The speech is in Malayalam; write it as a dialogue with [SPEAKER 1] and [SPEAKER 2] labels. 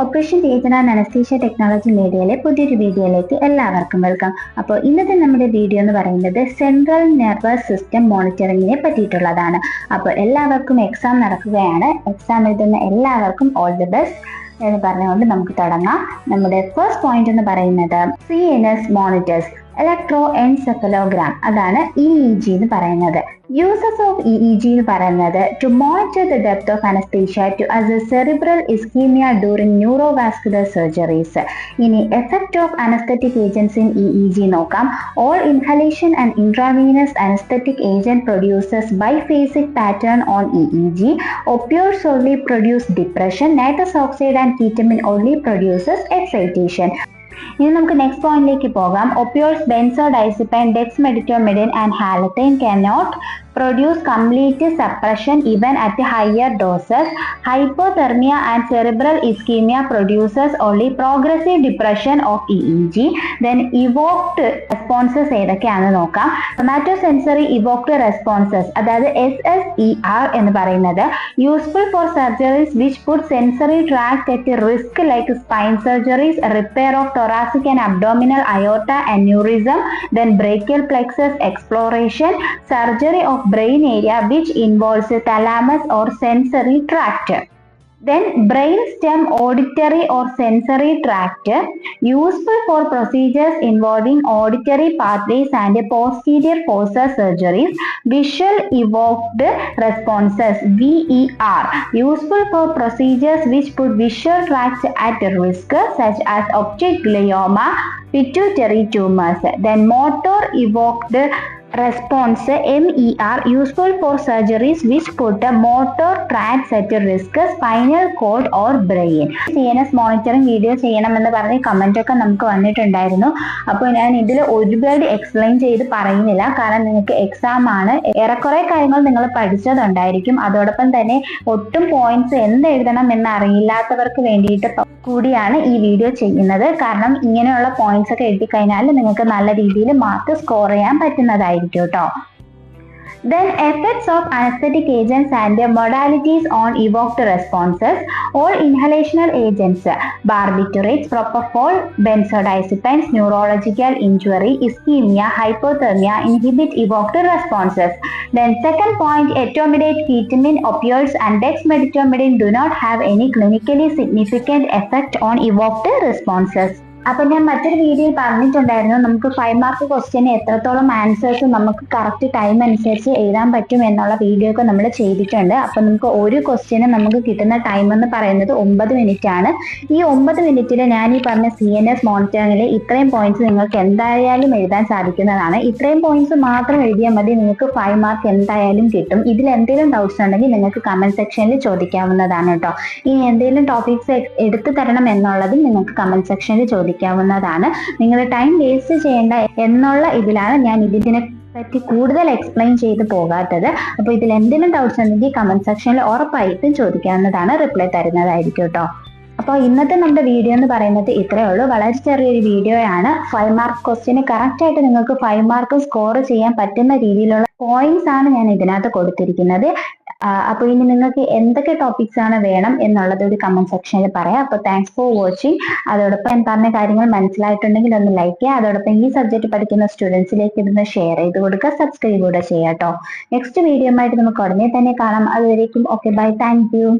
[SPEAKER 1] Operation theatre and anaesthesia technology മീഡിയയിലെ പുതിയൊരു വീഡിയോയിലേക്ക് എല്ലാവർക്കും വെൽക്കം. അപ്പോൾ ഇന്നത്തെ നമ്മുടെ വീഡിയോ എന്ന് പറയുന്നത് സെൻട്രൽ നെർവസ് സിസ്റ്റം മോണിറ്ററിങ്ങിനെ പറ്റിയിട്ടുള്ളതാണ്. അപ്പോൾ എല്ലാവർക്കും എക്സാം നടക്കുകയാണ്. എക്സാം എഴുതുന്ന എല്ലാവർക്കും ഓൾ ദി ബെസ്റ്റ് എന്ന് പറഞ്ഞുകൊണ്ട് നമുക്ക് തുടങ്ങാം. നമ്മുടെ ഫസ്റ്റ് പോയിന്റ് എന്ന് പറയുന്നത് CNS മോണിറ്റേഴ്സ്, ഇലക്ട്രോ എൻസെഫലോഗ്രാം, അതാണ് EEG എന്ന് പറയുന്നത്. യൂസസ് ഓഫ് EEG എന്ന് പറയുന്നത് to monitor the depth of anaesthesia to assess cerebral ischaemia during neurovascular surgeries. ഇനി effect of anaesthetic agents in EEG നോക്കാം. All inhalation and intravenous anaesthetic agent produces biphasic pattern on EEG. Opioids only produce depression. Nitrous oxide and ketamine only produces excitation. ഇനി നമുക്ക് നെക്സ്റ്റ് പോയിന്റിലേക്ക് പോകാം. Opioids, benzodiazepine, dexmedetomidine and halothane cannot produce complete suppression even at higher doses. Hypothermia and cerebral ischemia produces only progressive depression of EEG. Then evoked responses ഏതൊക്കെയാണെന്ന് നോക്കാം. Somatosensory evoked responses, അതായത് SSER എന്ന് പറയുന്നത് useful for surgeries which put sensory tract at risk like spine surgeries, repair of thoracic and abdominal aorta aneurysm, then brachial plexus exploration, surgery of brain area which involves thalamus or sensory tract. Then brain stem auditory or sensory tract, useful for procedures involving auditory pathways and posterior fossa surgeries. Visual evoked responses VER, useful for procedures which put visual tracts at risk such as optic glioma, pituitary tumors. Then motor evoked response MER, useful for surgeries which put a motor tracts at risk, spinal cord or brain. CNS monitoring video ചെയ്യണമെന്ന് പറഞ്ഞ് കമന്റ് ഒക്കെ നമുക്ക് വന്നിട്ടുണ്ടായിരുന്നു. അപ്പോൾ ഞാൻ ഇതിൽ ഒരുപാട് എക്സ്പ്ലെയിൻ ചെയ്ത് പറയുന്നില്ല, കാരണം നിങ്ങൾക്ക് എക്സാം ആണ്. ഏറെക്കുറെ കാര്യങ്ങൾ നിങ്ങൾ പഠിച്ചതുണ്ടായിരിക്കും. അതോടൊപ്പം തന്നെ ഒട്ടും പോയിന്റ്സ് എന്ത് എഴുതണം എന്ന് അറിയില്ലാത്തവർക്ക് വേണ്ടിയിട്ട് കൂടിയാണ് ഈ വീഡിയോ ചെയ്യുന്നത്. കാരണം ഇങ്ങനെയുള്ള പോയിന്റ്സ് ഒക്കെ എഴുതി കഴിഞ്ഞാൽ നിങ്ങൾക്ക് നല്ല രീതിയിൽ മാർക്ക് സ്കോർ ചെയ്യാൻ പറ്റുന്നതായിരിക്കും കേട്ടോ. Then effects of anesthetic agents and modalities on evoked responses. All inhalational agents, barbiturates, propofol, benzodiazepines, neurological injury, ischemia, hypothermia inhibit evoked responses. Then second point, etomidate, ketamine, opioids and dexmedetomidine do not have any clinically significant effect on evoked responses. അപ്പൊ ഞാൻ മറ്റൊരു വീഡിയോയിൽ പറഞ്ഞിട്ടുണ്ടായിരുന്നു, നമുക്ക് 5 മാർക്ക് ക്വസ്റ്റ്യന് എത്രത്തോളം ആൻസേഴ്സ് നമുക്ക് കറക്റ്റ് ടൈം അനുസരിച്ച് എഴുതാൻ പറ്റും എന്നുള്ള വീഡിയോ ഒക്കെ നമ്മൾ ചെയ്തിട്ടുണ്ട്. അപ്പൊ നമുക്ക് ഒരു ക്വസ്റ്റ്യന് നമുക്ക് കിട്ടുന്ന ടൈം എന്ന് പറയുന്നത് 9 മിനിറ്റ് ആണ്. ഈ 9 മിനിറ്റിൽ ഞാൻ ഈ പറഞ്ഞ CNS മോണിറ്ററിംഗിൽ ഇത്രയും പോയിന്റ്സ് നിങ്ങൾക്ക് എന്തായാലും എഴുതാൻ സാധിക്കുന്നതാണ്. ഇത്രയും പോയിന്റ്സ് മാത്രം എഴുതിയാൽ മതി, നിങ്ങൾക്ക് 5 മാർക്ക് എന്തായാലും കിട്ടും. ഇതിൽ എന്തെങ്കിലും ഡൗട്ട്സ് ഉണ്ടെങ്കിൽ നിങ്ങൾക്ക് കമന്റ് സെക്ഷനിൽ ചോദിക്കാവുന്നതാണ് കേട്ടോ. ഇനി എന്തെങ്കിലും ടോപ്പിക്സ് എടുത്തു തരണം എന്നുള്ളതും നിങ്ങൾക്ക് കമന്റ് സെക്ഷനിൽ ചോദിക്കാവുന്നതാണ്. നിങ്ങൾ ടൈം വേസ്റ്റ് ചെയ്യേണ്ട എന്നുള്ള ഇതിലാണ് ഞാൻ ഇതിനെ പറ്റി കൂടുതൽ എക്സ്പ്ലെയിൻ ചെയ്ത് പോകാത്തത്. അപ്പോൾ ഇതിൽ എന്തെങ്കിലും ഡൗട്ട്സ് ഉണ്ടെങ്കിൽ കമന്റ് സെക്ഷനിൽ ഉറപ്പായിട്ടും ചോദിക്കാവുന്നതാണ്, റിപ്ലൈ തരുന്നതായിരിക്കും കേട്ടോ. അപ്പോൾ ഇന്നത്തെ നമ്മുടെ വീഡിയോ എന്ന് പറയുന്നത് ഇത്രയേ ഉള്ളൂ. വളരെ ചെറിയൊരു വീഡിയോ ആണ്. 5 മാർക്ക് ക്വസ്റ്റ്യന് കറക്റ്റ് ആയിട്ട് നിങ്ങൾക്ക് 5 മാർക്ക് സ്കോർ ചെയ്യാൻ പറ്റുന്ന രീതിയിലുള്ള പോയിന്റ്സ് ആണ് ഞാൻ ഇതിനകത്ത് കൊടുത്തിരിക്കുന്നത്. അപ്പോൾ ഇനി നിങ്ങൾക്ക് എന്തൊക്കെ ടോപ്പിക്സ് ആണ് വേണം എന്നുള്ളത് ഒരു കമന്റ് സെക്ഷനിൽ പറയാം. അപ്പോൾ താങ്ക്സ് ഫോർ വാച്ചിങ്. അതോടൊപ്പം ഞാൻ പറഞ്ഞ കാര്യങ്ങൾ മനസ്സിലായിട്ടുണ്ടെങ്കിൽ ഒന്ന് ലൈക്ക് ചെയ്യുക. അതോടൊപ്പം ഈ സബ്ജക്ട് പഠിക്കുന്ന സ്റ്റുഡൻസിലേക്ക് ഇതൊന്ന് ഷെയർ ചെയ്ത് കൊടുക്കുക, സബ്സ്ക്രൈബ് കൂടെ ചെയ്യാം കേട്ടോ. നെക്സ്റ്റ് വീഡിയോ ആയിട്ട് നമുക്ക് ഉടനെ തന്നെ കാണാം. അതുവരേക്കും ഓക്കെ, ബൈ, താങ്ക് യു.